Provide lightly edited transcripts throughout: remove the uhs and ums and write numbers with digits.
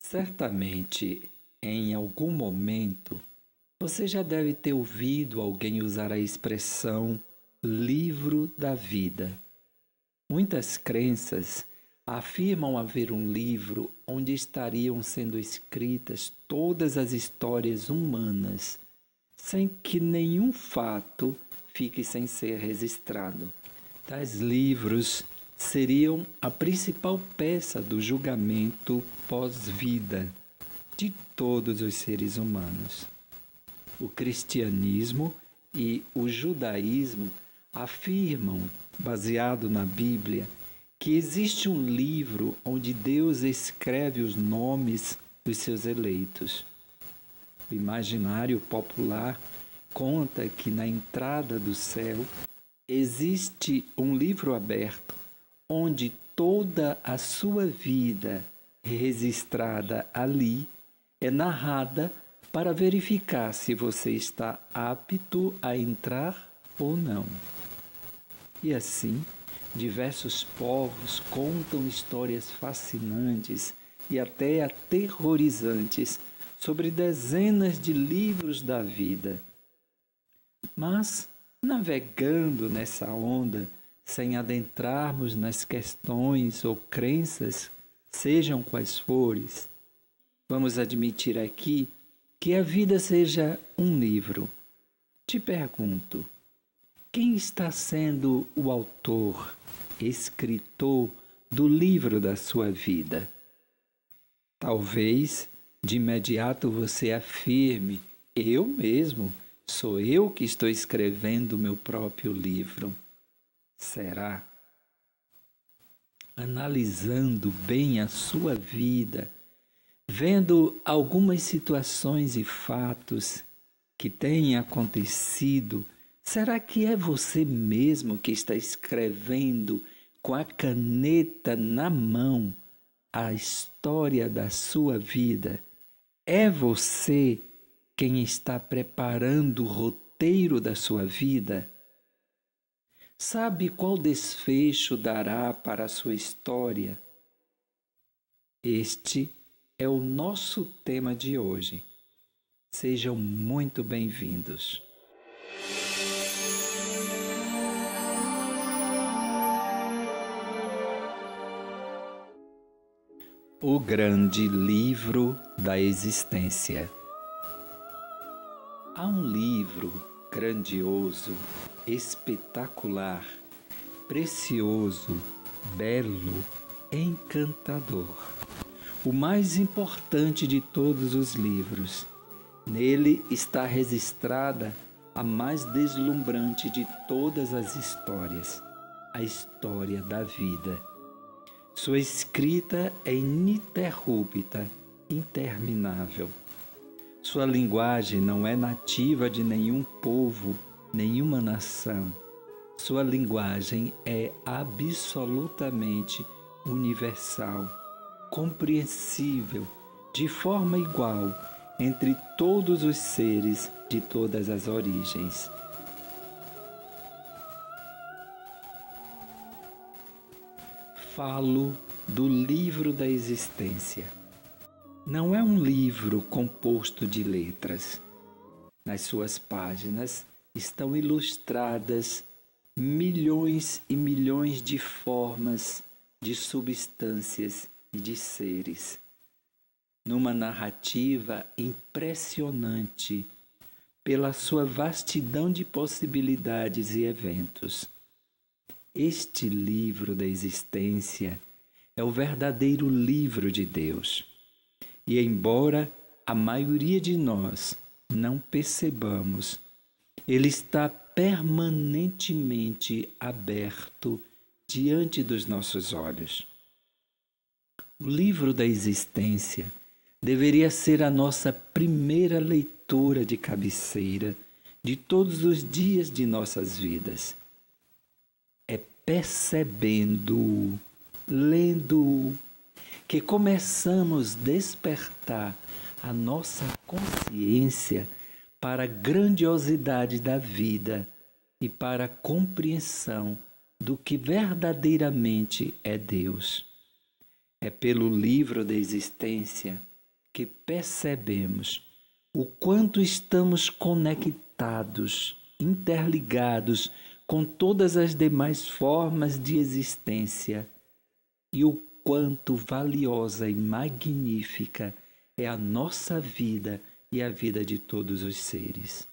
Certamente, em algum momento, você já deve ter ouvido alguém usar a expressão livro da vida. Muitas crenças afirmam haver um livro onde estariam sendo escritas todas as histórias humanas, sem que nenhum fato fique sem ser registrado. Tais livros seriam a principal peça do julgamento pós-vida de todos os seres humanos. O cristianismo e o judaísmo afirmam, baseado na Bíblia, que existe um livro onde Deus escreve os nomes dos seus eleitos. O imaginário popular conta que na entrada do céu existe um livro aberto onde toda a sua vida registrada ali é narrada para verificar se você está apto a entrar ou não. E assim, diversos povos contam histórias fascinantes e até aterrorizantes sobre dezenas de livros da vida. Mas, navegando nessa onda, sem adentrarmos nas questões ou crenças, sejam quais forem, vamos admitir aqui que a vida seja um livro. Te pergunto, quem está sendo o autor, escritor do livro da sua vida? Talvez de imediato você afirme: eu mesmo, sou eu que estou escrevendo o meu próprio livro. Será? Analisando bem a sua vida, vendo algumas situações e fatos que têm acontecido, será que é você mesmo que está escrevendo com a caneta na mão a história da sua vida? É você quem está preparando o roteiro da sua vida? Sabe qual desfecho dará para a sua história? Este é o nosso tema de hoje. Sejam muito bem-vindos. O grande livro da existência. Há um livro grandioso, espetacular, precioso, belo, encantador. O mais importante de todos os livros. Nele está registrada a mais deslumbrante de todas as histórias, a história da vida. Sua escrita é ininterrupta, interminável. Sua linguagem não é nativa de nenhum povo, nenhuma nação. Sua linguagem é absolutamente universal, compreensível, de forma igual entre todos os seres de todas as origens. Falo do livro da existência. Não é um livro composto de letras. Nas suas páginas estão ilustradas milhões e milhões de formas, de substâncias e de seres. Numa narrativa impressionante pela sua vastidão de possibilidades e eventos. Este livro da existência é o verdadeiro livro de Deus. E embora a maioria de nós não percebamos, ele está permanentemente aberto diante dos nossos olhos. O livro da existência deveria ser a nossa primeira leitura de cabeceira de todos os dias de nossas vidas. É percebendo-o, lendo-o, que começamos a despertar a nossa consciência para a grandiosidade da vida e para a compreensão do que verdadeiramente é Deus. É pelo livro da existência que percebemos o quanto estamos conectados, interligados com todas as demais formas de existência e o quanto valiosa e magnífica é a nossa vida e a vida de todos os seres.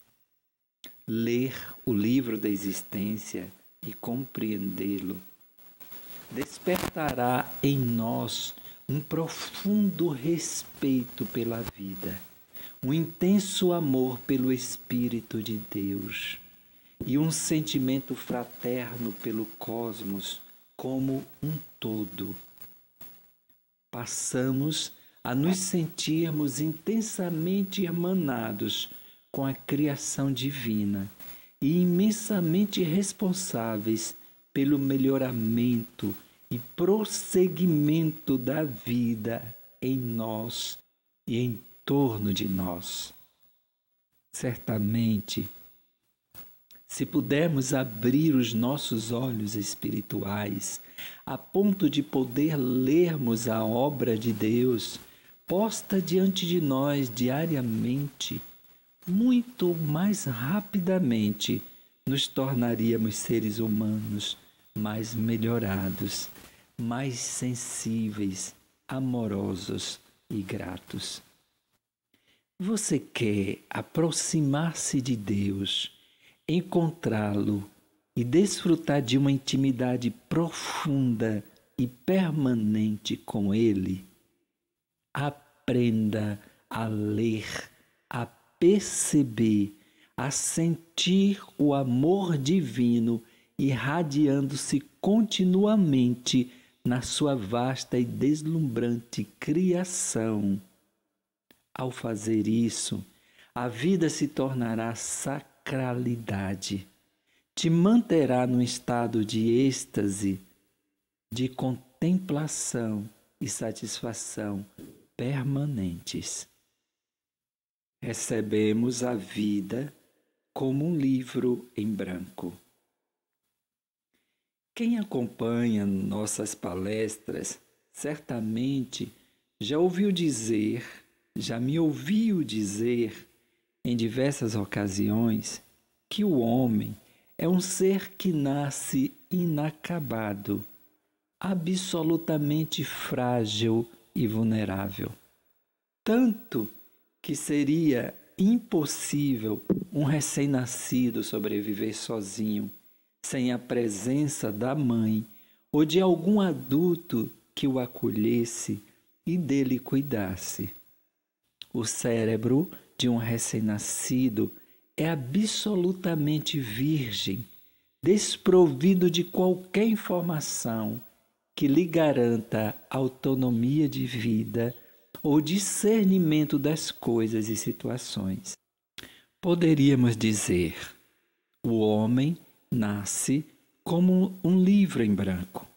Ler o livro da existência e compreendê-lo despertará em nós um profundo respeito pela vida, um intenso amor pelo Espírito de Deus e um sentimento fraterno pelo cosmos como um todo. Passamos a nos sentirmos intensamente irmanados com a criação divina e imensamente responsáveis pelo melhoramento e prosseguimento da vida em nós e em torno de nós. Certamente, se pudermos abrir os nossos olhos espirituais a ponto de poder lermos a obra de Deus posta diante de nós diariamente, muito mais rapidamente nos tornaríamos seres humanos mais melhorados, mais sensíveis, amorosos e gratos. Você quer aproximar-se de Deus, encontrá-lo e desfrutar de uma intimidade profunda e permanente com Ele? Aprenda a ler, a perceber, a sentir o amor divino irradiando-se continuamente na sua vasta e deslumbrante criação. Ao fazer isso, a vida se tornará sacralidade, te manterá num estado de êxtase, de contemplação e satisfação permanentes. Recebemos a vida como um livro em branco. Quem acompanha nossas palestras certamente já me ouviu dizer em diversas ocasiões que o homem é um ser que nasce inacabado, absolutamente frágil e vulnerável. Tanto que seria impossível um recém-nascido sobreviver sozinho, sem a presença da mãe ou de algum adulto que o acolhesse e dele cuidasse. O cérebro de um recém-nascido é absolutamente virgem, desprovido de qualquer informação que lhe garanta autonomia de vida ou discernimento das coisas e situações. Poderíamos dizer, o homem nasce como um livro em branco,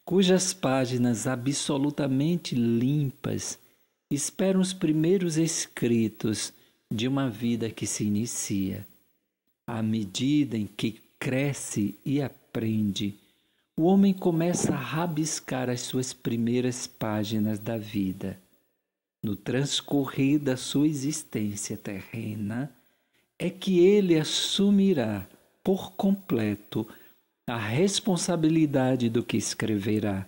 cujas páginas absolutamente limpas esperam os primeiros escritos de uma vida que se inicia. À medida em que cresce e aprende, o homem começa a rabiscar as suas primeiras páginas da vida. No transcorrer da sua existência terrena, é que ele assumirá por completo a responsabilidade do que escreverá,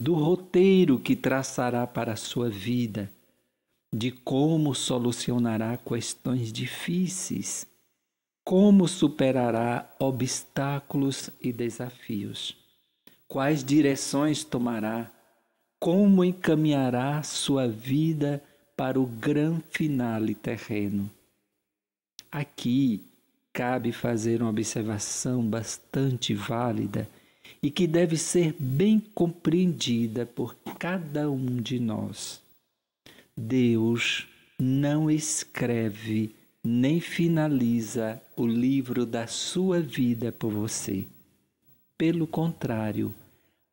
do roteiro que traçará para a sua vida, de como solucionará questões difíceis, como superará obstáculos e desafios, quais direções tomará, como encaminhará sua vida para o grande finale terreno. Aqui cabe fazer uma observação bastante válida e que deve ser bem compreendida por cada um de nós. Deus não escreve nem finaliza o livro da sua vida por você. Pelo contrário,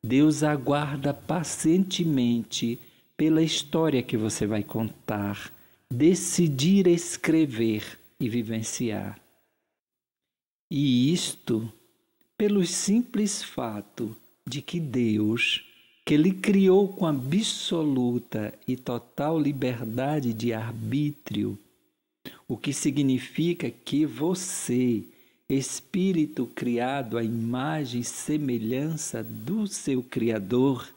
Deus aguarda pacientemente pela história que você vai contar, decidir escrever e vivenciar. E isto pelo simples fato de que Deus que lhe criou com absoluta e total liberdade de arbítrio, o que significa que você, espírito criado à imagem e semelhança do seu Criador,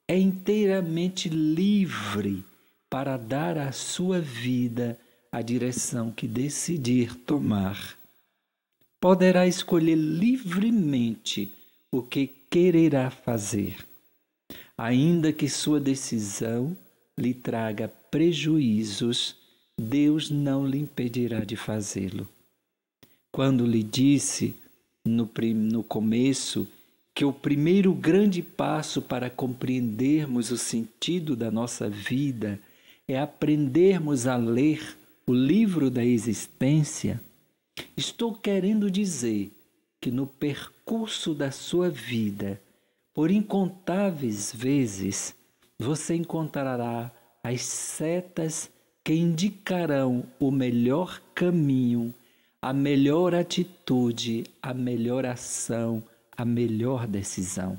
é inteiramente livre para dar à sua vida a direção que decidir tomar. Poderá escolher livremente o que quererá fazer, ainda que sua decisão lhe traga prejuízos. Deus não lhe impedirá de fazê-lo. Quando lhe disse no começo que o primeiro grande passo para compreendermos o sentido da nossa vida é aprendermos a ler o livro da existência, estou querendo dizer que no percurso da sua vida, por incontáveis vezes, você encontrará as setas que indicarão o melhor caminho, a melhor atitude, a melhor ação, a melhor decisão.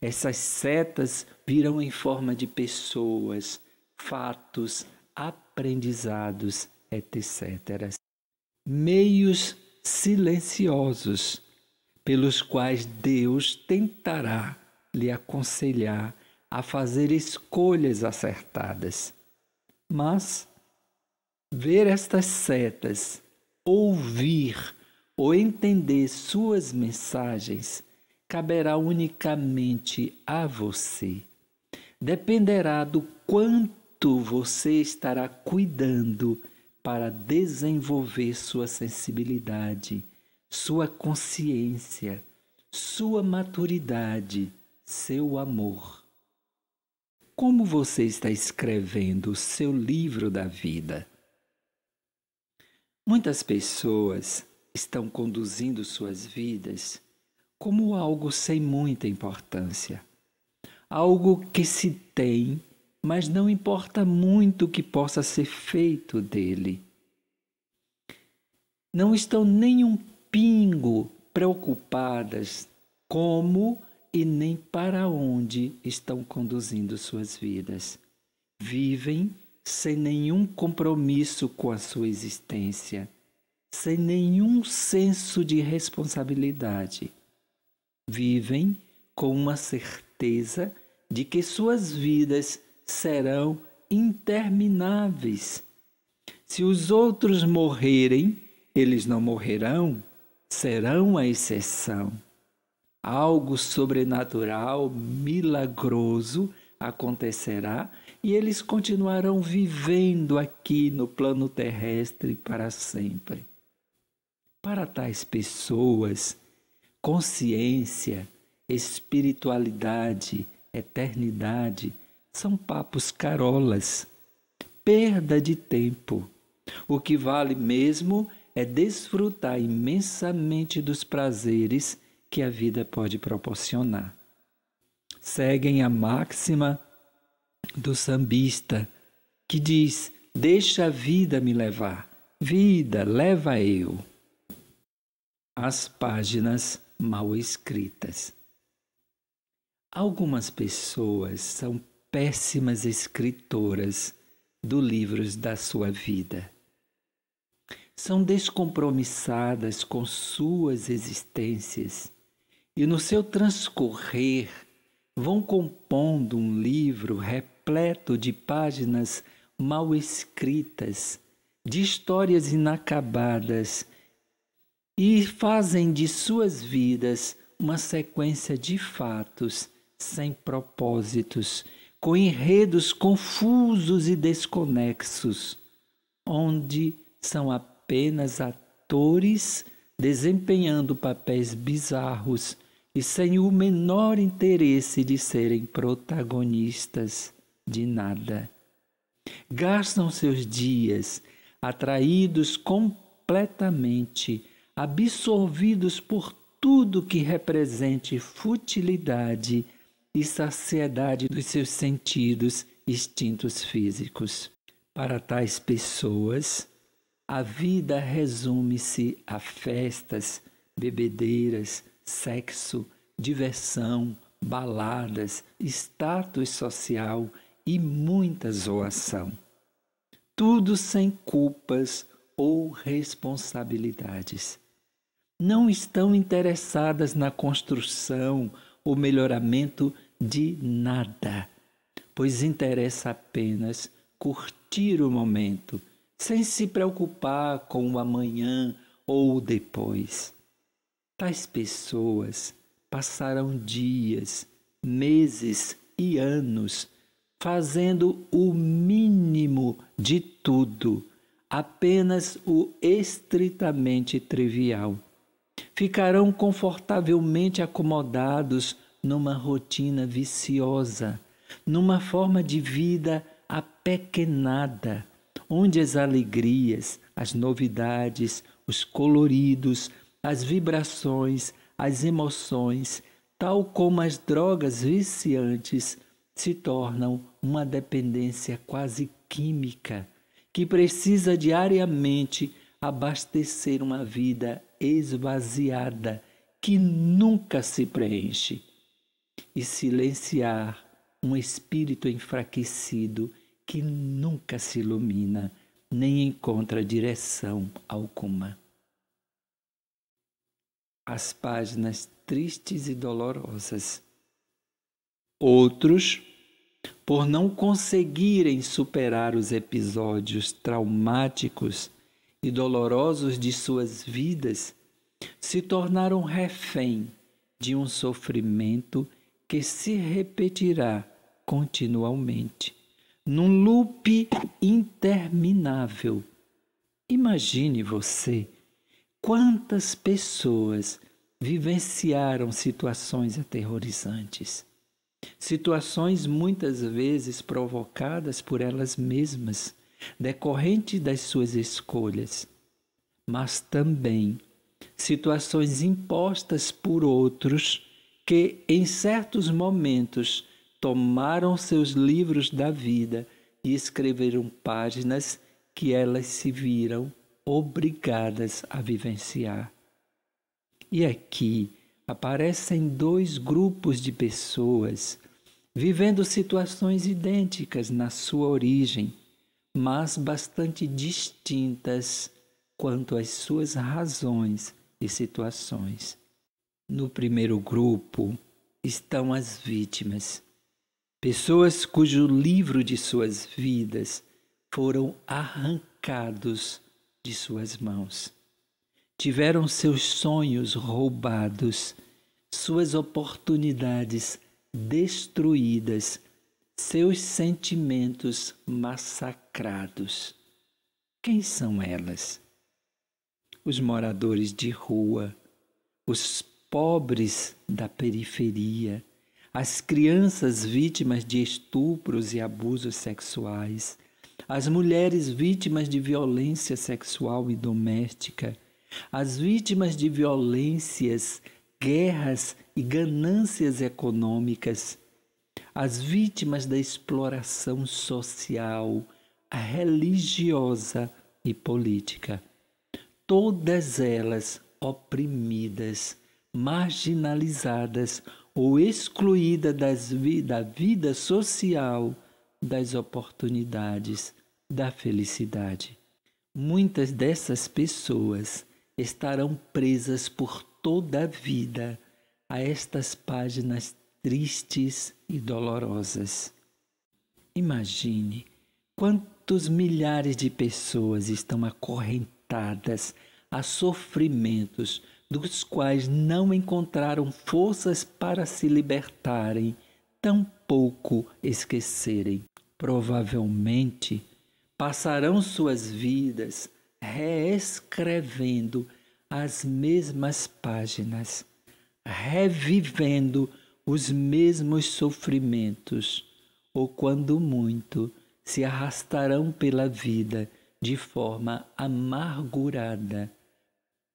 Essas setas virão em forma de pessoas, fatos, aprendizados, etc. Meios silenciosos pelos quais Deus tentará lhe aconselhar a fazer escolhas acertadas. Mas ver estas setas, ouvir ou entender suas mensagens, caberá unicamente a você. Dependerá do quanto você estará cuidando para desenvolver sua sensibilidade, sua consciência, sua maturidade, seu amor. Como você está escrevendo o seu livro da vida? Muitas pessoas estão conduzindo suas vidas como algo sem muita importância. Algo que se tem, mas não importa muito o que possa ser feito dele. Não estão nem um pingo preocupadas como e nem para onde estão conduzindo suas vidas. Vivem sem nenhum compromisso com a sua existência, sem nenhum senso de responsabilidade. Vivem com uma certeza de que suas vidas serão intermináveis. Se os outros morrerem, eles não morrerão, serão a exceção. Algo sobrenatural, milagroso acontecerá e eles continuarão vivendo aqui no plano terrestre para sempre. Para tais pessoas, consciência, espiritualidade, eternidade são papos carolas, perda de tempo. O que vale mesmo é desfrutar imensamente dos prazeres que a vida pode proporcionar. Seguem a máxima do sambista, que diz: deixa a vida me levar, vida, leva eu. As páginas mal escritas. Algumas pessoas são péssimas escritoras dos livros da sua vida. São descompromissadas com suas existências e no seu transcorrer vão compondo um livro repleto de páginas mal escritas, de histórias inacabadas, e fazem de suas vidas uma sequência de fatos sem propósitos, com enredos confusos e desconexos, onde são apenas atores desempenhando papéis bizarros e sem o menor interesse de serem protagonistas de nada. Gastam seus dias atraídos completamente, absorvidos por tudo que represente futilidade e saciedade dos seus sentidos e instintos físicos. Para tais pessoas, a vida resume-se a festas, bebedeiras, sexo, diversão, baladas, status social e muita zoação. Tudo sem culpas ou responsabilidades. Não estão interessadas na construção ou melhoramento de nada, pois interessa apenas curtir o momento, sem se preocupar com o amanhã ou o depois. Tais pessoas passarão dias, meses e anos fazendo o mínimo de tudo, apenas o estritamente trivial. Ficarão confortavelmente acomodados numa rotina viciosa, numa forma de vida apequenada, onde as alegrias, as novidades, os coloridos, as vibrações, as emoções, tal como as drogas viciantes, se tornam uma dependência quase química que precisa diariamente abastecer uma vida esvaziada que nunca se preenche e silenciar um espírito enfraquecido que nunca se ilumina nem encontra direção alguma. As páginas tristes e dolorosas. Outros, por não conseguirem superar os episódios traumáticos e dolorosos de suas vidas, se tornaram refém de um sofrimento que se repetirá continuamente, num loop interminável. Imagine você quantas pessoas vivenciaram situações aterrorizantes, situações muitas vezes provocadas por elas mesmas, decorrente das suas escolhas, mas também situações impostas por outros que, em certos momentos, tomaram seus livros da vida e escreveram páginas que elas se viram obrigadas a vivenciar. E aqui aparecem dois grupos de pessoas vivendo situações idênticas na sua origem, mas bastante distintas quanto às suas razões e situações. No primeiro grupo estão as vítimas, pessoas cujo livro de suas vidas foram arrancados de suas mãos. Tiveram seus sonhos roubados, suas oportunidades destruídas, seus sentimentos massacrados. Quem são elas? Os moradores de rua, os pobres da periferia, as crianças vítimas de estupros e abusos sexuais, as mulheres vítimas de violência sexual e doméstica, as vítimas de violências, guerras e ganâncias econômicas, as vítimas da exploração social, religiosa e política. Todas elas oprimidas, marginalizadas ou excluídas da vida social, das oportunidades, da felicidade. Muitas dessas pessoas estarão presas por toda a vida a estas páginas tristes e dolorosas. Imagine quantos milhares de pessoas estão acorrentadas a sofrimentos dos quais não encontraram forças para se libertarem, tampouco esquecerem. Provavelmente passarão suas vidas reescrevendo as mesmas páginas, revivendo os mesmos sofrimentos, ou quando muito, se arrastarão pela vida de forma amargurada,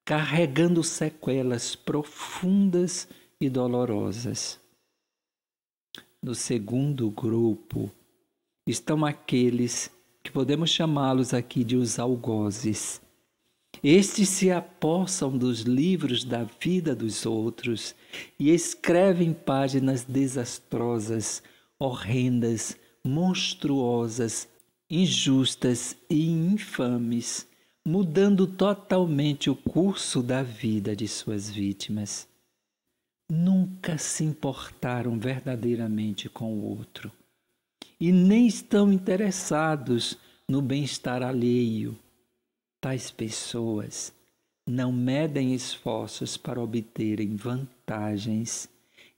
carregando sequelas profundas e dolorosas. No segundo grupo estão aqueles que podemos chamá-los aqui de os algozes, Estes se apossam dos livros da vida dos outros e escrevem páginas desastrosas, horrendas, monstruosas, injustas e infames, mudando totalmente o curso da vida de suas vítimas. Nunca se importaram verdadeiramente com o outro e nem estão interessados no bem-estar alheio. Tais pessoas não medem esforços para obterem vantagens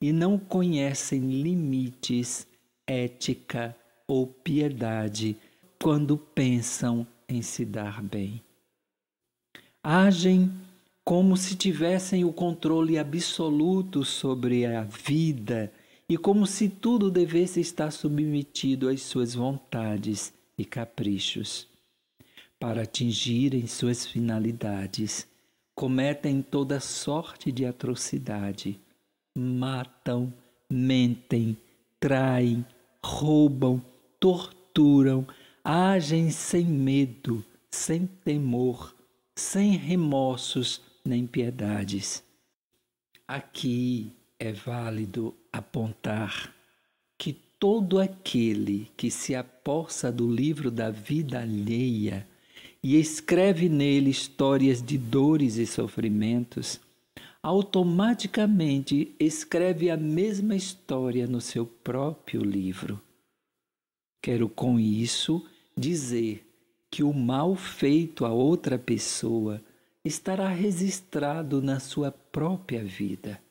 e não conhecem limites, ética ou piedade quando pensam em se dar bem. Agem como se tivessem o controle absoluto sobre a vida e como se tudo devesse estar submetido às suas vontades e caprichos. Para atingirem suas finalidades, cometem toda sorte de atrocidade, matam, mentem, traem, roubam, torturam, agem sem medo, sem temor, sem remorsos nem piedades. Aqui é válido apontar que todo aquele que se apossa do livro da vida alheia e escreve nele histórias de dores e sofrimentos, automaticamente escreve a mesma história no seu próprio livro. Quero com isso dizer que o mal feito a outra pessoa estará registrado na sua própria vida.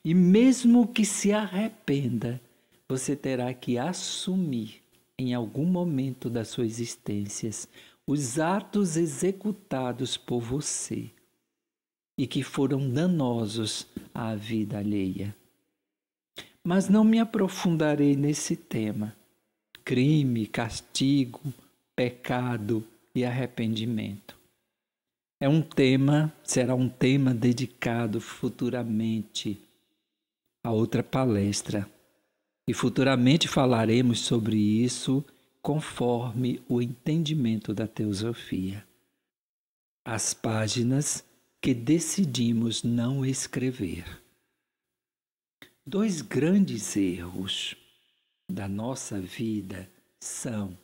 E mesmo que se arrependa, você terá que assumir em algum momento da sua existência os atos executados por você e que foram danosos à vida alheia. Mas não me aprofundarei nesse tema. Crime, castigo, pecado e arrependimento. Será um tema dedicado futuramente a outra palestra. E futuramente falaremos sobre isso conforme o entendimento da teosofia. As páginas que decidimos não escrever. 2 grandes erros da nossa vida são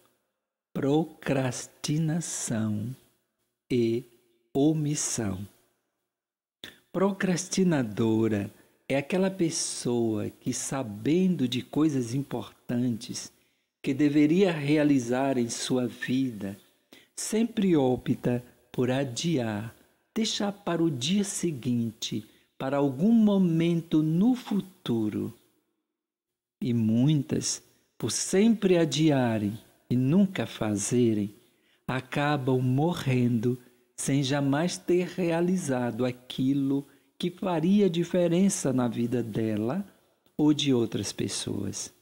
procrastinação e omissão. Procrastinadora é aquela pessoa que, sabendo de coisas importantes que deveria realizar em sua vida, sempre opta por adiar, deixar para o dia seguinte, para algum momento no futuro. E muitas, por sempre adiarem e nunca fazerem, acabam morrendo sem jamais ter realizado aquilo que faria diferença na vida dela ou de outras pessoas.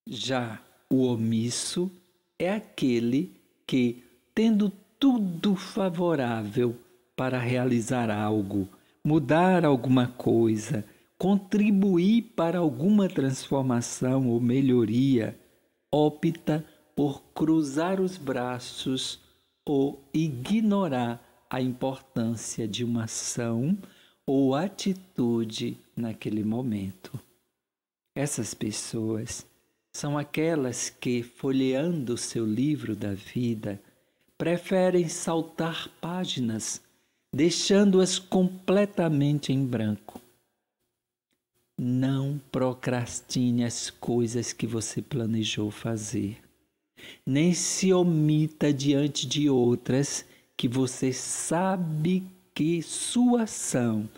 Já o omisso é aquele que, tendo tudo favorável para realizar algo, mudar alguma coisa, contribuir para alguma transformação ou melhoria, opta por cruzar os braços ou ignorar a importância de uma ação ou atitude naquele momento. Essas pessoas são aquelas que, folheando seu livro da vida, preferem saltar páginas, deixando-as completamente em branco. Não procrastine as coisas que você planejou fazer, nem se omita diante de outras que você sabe que sua ação,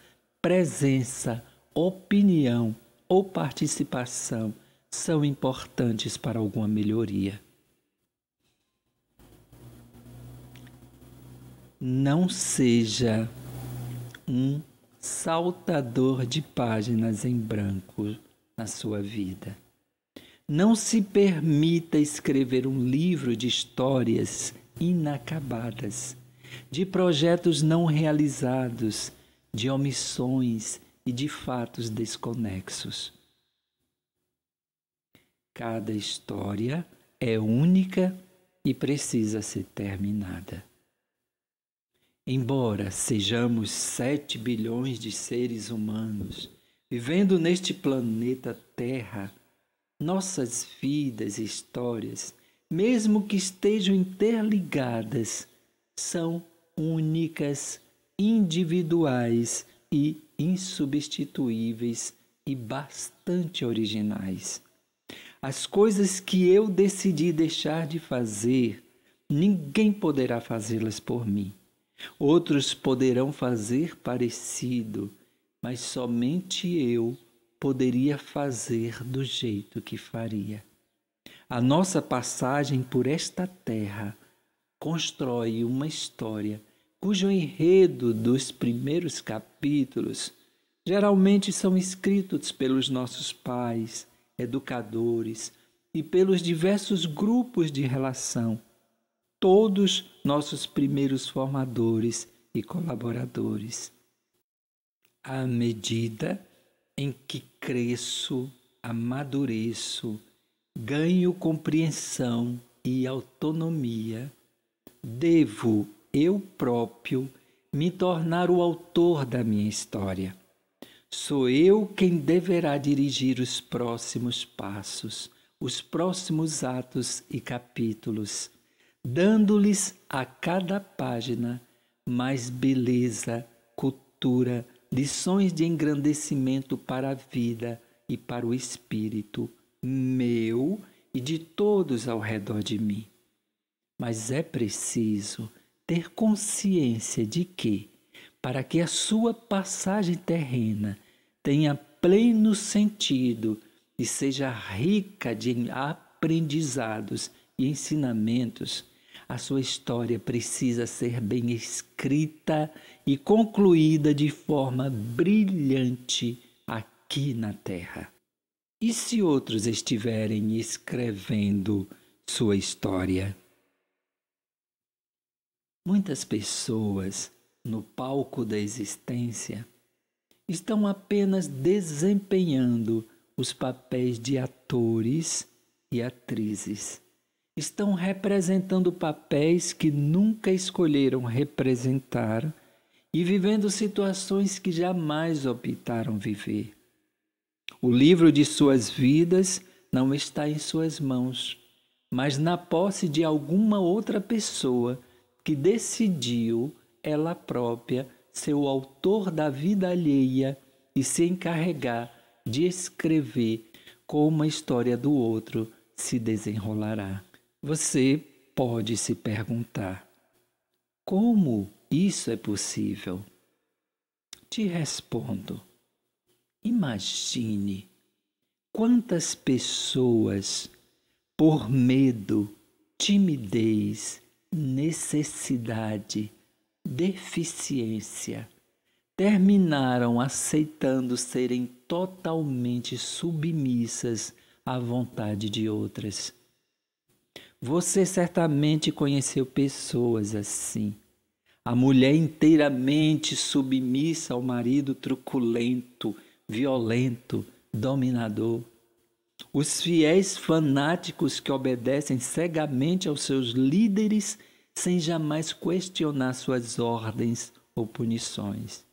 presença, opinião ou participação são importantes para alguma melhoria. Não seja um saltador de páginas em branco na sua vida. Não se permita escrever um livro de histórias inacabadas, de projetos não realizados, de omissões e de fatos desconexos. Cada história é única e precisa ser terminada. Embora sejamos 7 bilhões de seres humanos vivendo neste planeta Terra, nossas vidas e histórias, mesmo que estejam interligadas, são únicas, individuais e insubstituíveis e bastante originais. As coisas que eu decidi deixar de fazer, ninguém poderá fazê-las por mim. Outros poderão fazer parecido, mas somente eu poderia fazer do jeito que faria. A nossa passagem por esta terra constrói uma história cujo enredo dos primeiros capítulos geralmente são escritos pelos nossos pais, educadores e pelos diversos grupos de relação, todos nossos primeiros formadores e colaboradores. À medida em que cresço, amadureço, ganho compreensão e autonomia, devo eu próprio me tornar o autor da minha história. Sou eu quem deverá dirigir os próximos passos, os próximos atos e capítulos, dando-lhes a cada página mais beleza, cultura, lições de engrandecimento para a vida e para o espírito meu e de todos ao redor de mim. Mas é preciso ter consciência de que, para que a sua passagem terrena tenha pleno sentido e seja rica de aprendizados e ensinamentos, a sua história precisa ser bem escrita e concluída de forma brilhante aqui na Terra. E se outros estiverem escrevendo sua história? Muitas pessoas, no palco da existência, estão apenas desempenhando os papéis de atores e atrizes. Estão representando papéis que nunca escolheram representar e vivendo situações que jamais optaram viver. O livro de suas vidas não está em suas mãos, mas na posse de alguma outra pessoa que decidiu, ela própria, ser o autor da vida alheia e se encarregar de escrever como a história do outro se desenrolará. Você pode se perguntar: como isso é possível? Te respondo: imagine quantas pessoas, por medo, timidez, necessidade, deficiência, terminaram aceitando serem totalmente submissas à vontade de outras. Você certamente conheceu pessoas assim. A mulher inteiramente submissa ao marido truculento, violento, dominador. Os fiéis fanáticos que obedecem cegamente aos seus líderes sem jamais questionar suas ordens ou punições.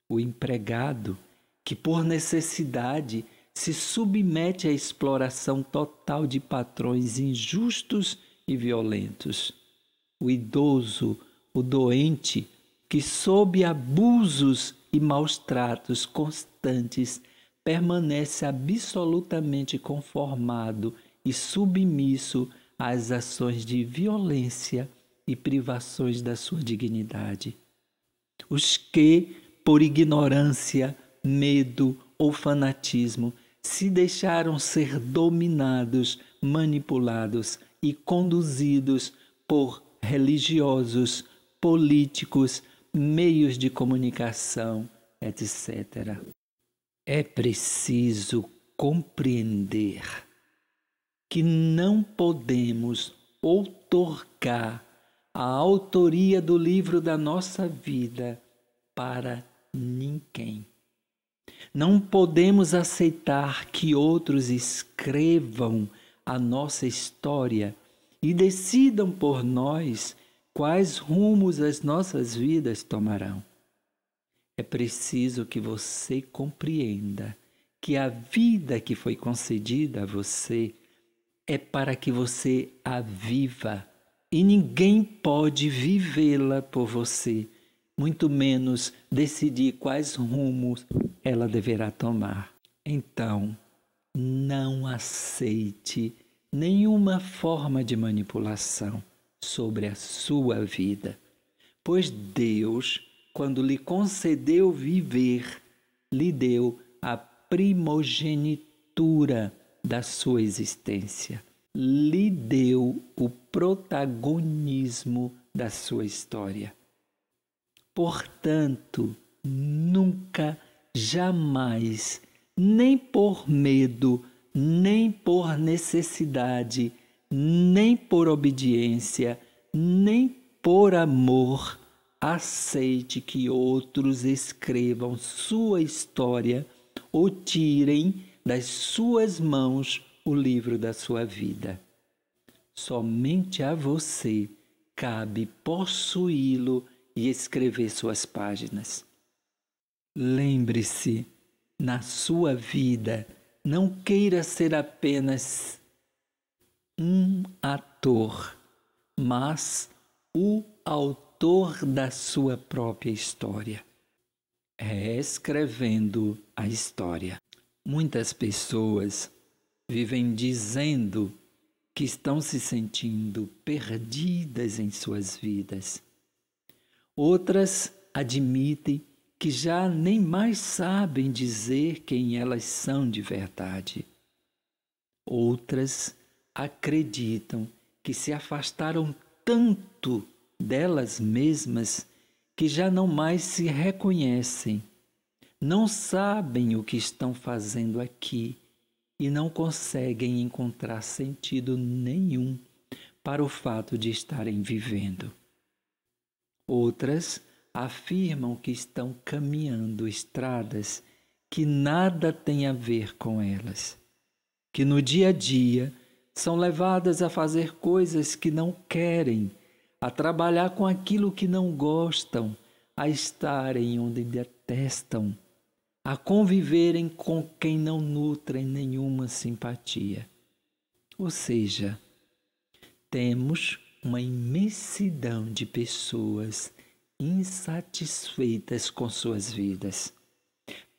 O empregado que, por necessidade, se submete à exploração total de patrões injustos e violentos. O idoso, o doente, que sob abusos e maus tratos constantes permanece absolutamente conformado e submisso às ações de violência e privações da sua dignidade. Os que, por ignorância, medo ou fanatismo, se deixaram ser dominados, manipulados e conduzidos por religiosos, políticos, meios de comunicação, etc. É preciso compreender que não podemos outorgar a autoria do livro da nossa vida para ninguém. Não podemos aceitar que outros escrevam a nossa história e decidam por nós quais rumos as nossas vidas tomarão. É preciso que você compreenda que a vida que foi concedida a você é para que você a viva e ninguém pode vivê-la por você, muito menos decidir quais rumos ela deverá tomar. Então, não aceite nenhuma forma de manipulação sobre a sua vida, pois Deus, quando lhe concedeu viver, lhe deu a primogenitura da sua existência, lhe deu o protagonismo da sua história. Portanto, nunca, jamais, nem por medo, nem por necessidade, nem por obediência, nem por amor, aceite que outros escrevam sua história ou tirem das suas mãos o livro da sua vida. Somente a você cabe possuí-lo e escrever suas páginas. Lembre-se, na sua vida, não queira ser apenas um ator, mas o autor da sua própria história, reescrevendo a história. Muitas pessoas vivem dizendo que estão se sentindo perdidas em suas vidas. Outras admitem que já nem mais sabem dizer quem elas são de verdade. Outras acreditam que se afastaram tanto delas mesmas que já não mais se reconhecem, não sabem o que estão fazendo aqui e não conseguem encontrar sentido nenhum para o fato de estarem vivendo. Outras afirmam que estão caminhando estradas que nada têm a ver com elas, que no dia a dia são levadas a fazer coisas que não querem, a trabalhar com aquilo que não gostam, a estarem onde detestam, a conviverem com quem não nutrem nenhuma simpatia. Ou seja, temos uma imensidão de pessoas insatisfeitas com suas vidas,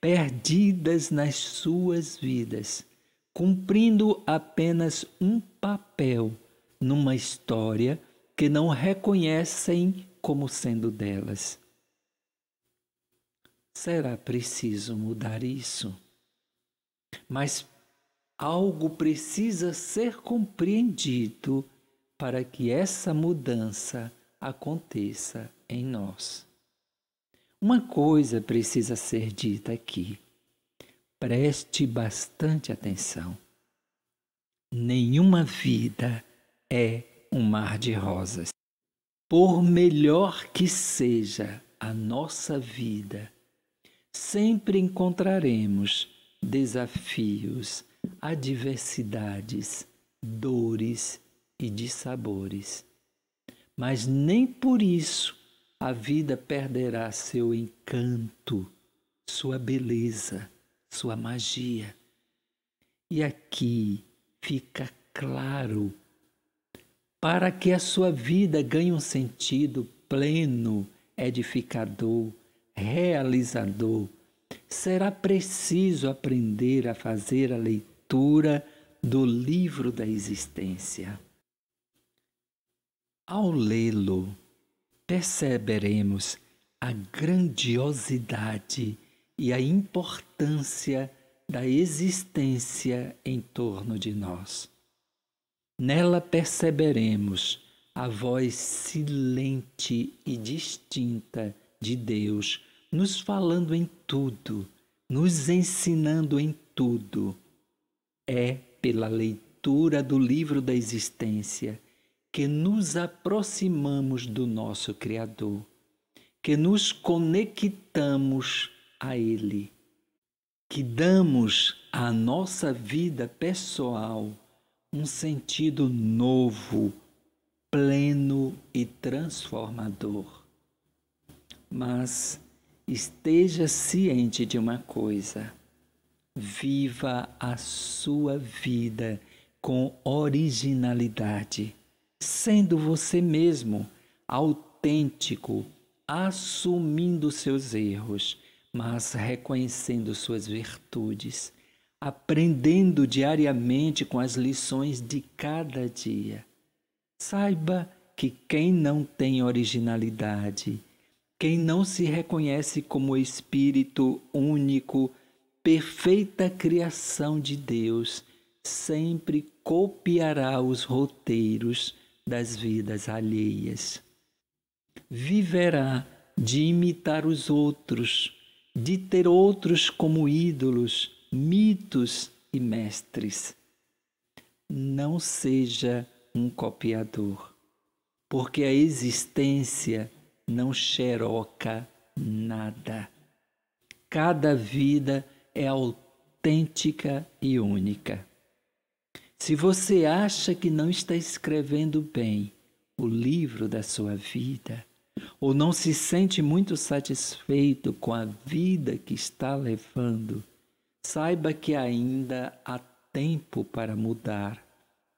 perdidas nas suas vidas, cumprindo apenas um papel numa história que não reconhecem como sendo delas. Será preciso mudar isso, mas algo precisa ser compreendido para que essa mudança aconteça em nós. Uma coisa precisa ser dita aqui. Preste bastante atenção. Nenhuma vida é um mar de rosas. Por melhor que seja a nossa vida, sempre encontraremos desafios, adversidades, dores e dissabores. Mas nem por isso a vida perderá seu encanto, sua beleza, sua magia. E aqui fica claro, para que a sua vida ganhe um sentido pleno, edificador, realizador, será preciso aprender a fazer a leitura do livro da existência. Ao lê-lo, perceberemos a grandiosidade e a importância da existência em torno de nós. Nela perceberemos a voz silente e distinta de Deus, nos falando em tudo, nos ensinando em tudo. É pela leitura do livro da existência que nos aproximamos do nosso Criador, que nos conectamos a Ele, que damos à nossa vida pessoal um sentido novo, pleno e transformador. Mas esteja ciente de uma coisa: viva a sua vida com originalidade, sendo você mesmo autêntico, assumindo seus erros, mas reconhecendo suas virtudes, aprendendo diariamente com as lições de cada dia. Saiba que quem não tem originalidade, quem não se reconhece como espírito único, perfeita criação de Deus, sempre copiará os roteiros das vidas alheias. Viverá de imitar os outros, de ter outros como ídolos, mitos e mestres. Não seja um copiador, porque a existência não xeroca nada. Cada vida é autêntica e única. Se você acha que não está escrevendo bem o livro da sua vida, ou não se sente muito satisfeito com a vida que está levando, saiba que ainda há tempo para mudar,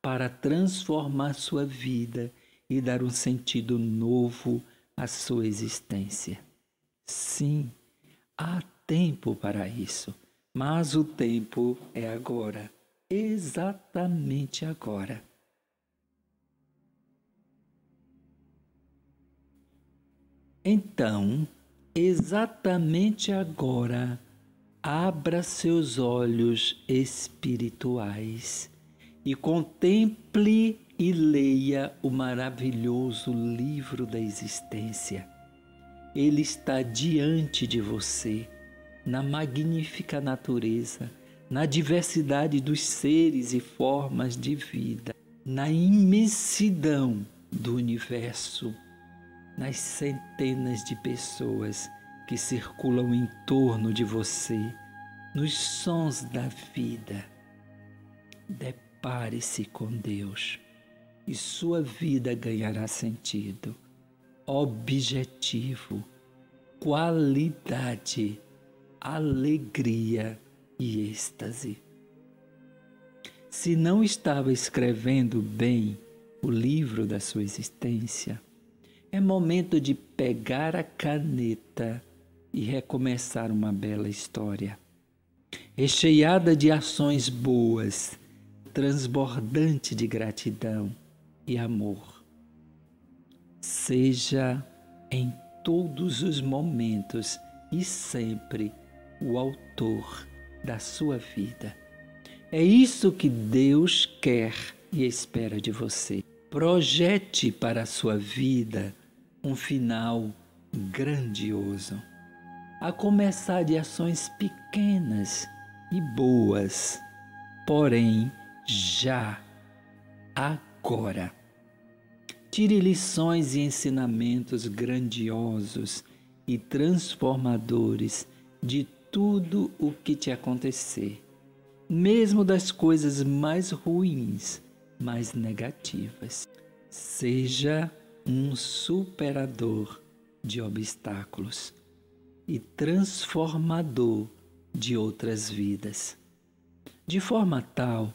para transformar sua vida e dar um sentido novo à sua existência. Sim, há tempo para isso, mas o tempo é agora, exatamente agora. Então, exatamente agora, abra seus olhos espirituais e contemple e leia o maravilhoso livro da existência. Ele está diante de você, na magnífica natureza, na diversidade dos seres e formas de vida, na imensidão do universo, nas centenas de pessoas que circulam em torno de você, nos sons da vida. Depare-se com Deus e sua vida ganhará sentido, objetivo, qualidade, alegria e êxtase. Se não estava escrevendo bem o livro da sua existência, é momento de pegar a caneta e recomeçar uma bela história, recheada de ações boas, transbordante de gratidão e amor. Seja em todos os momentos e sempre o autor da sua vida. É isso que Deus quer e espera de você. Projete para a sua vida um final grandioso, a começar de ações pequenas e boas, porém já, agora. Tire lições e ensinamentos grandiosos e transformadores de tudo o que te acontecer, mesmo das coisas mais ruins, mais negativas. Seja um superador de obstáculos e transformador de outras vidas, de forma tal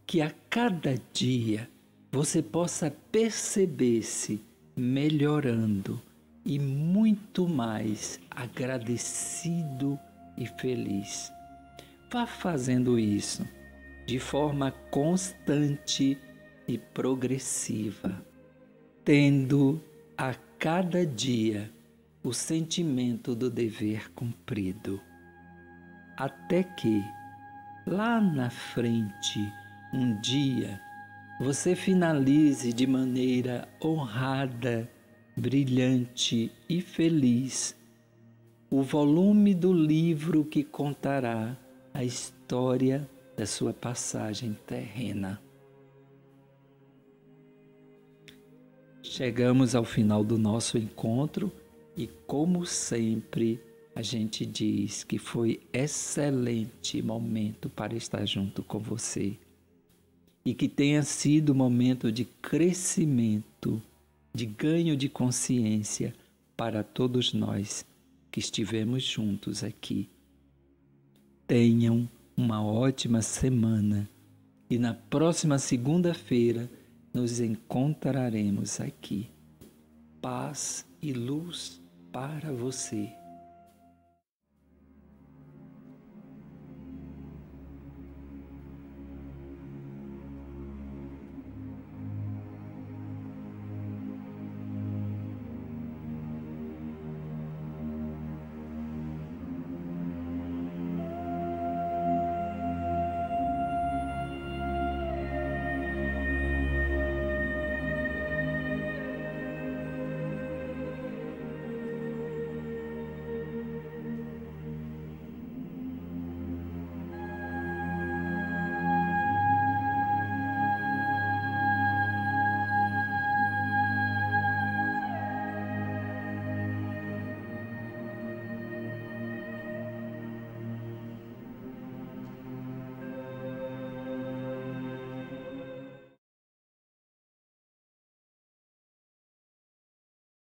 que a cada dia você possa perceber-se melhorando e muito mais agradecido e feliz. Vá fazendo isso de forma constante e progressiva, tendo a cada dia o sentimento do dever cumprido, até que, lá na frente, um dia, você finalize de maneira honrada, brilhante e feliz o volume do livro que contará a história da sua passagem terrena. Chegamos ao final do nosso encontro e, como sempre, a gente diz que foi excelente momento para estar junto com você. e que tenha sido um momento de crescimento, de ganho de consciência para todos nós que estivemos juntos aqui. Tenham uma ótima semana e na próxima segunda-feira nos encontraremos aqui. Paz e luz para você.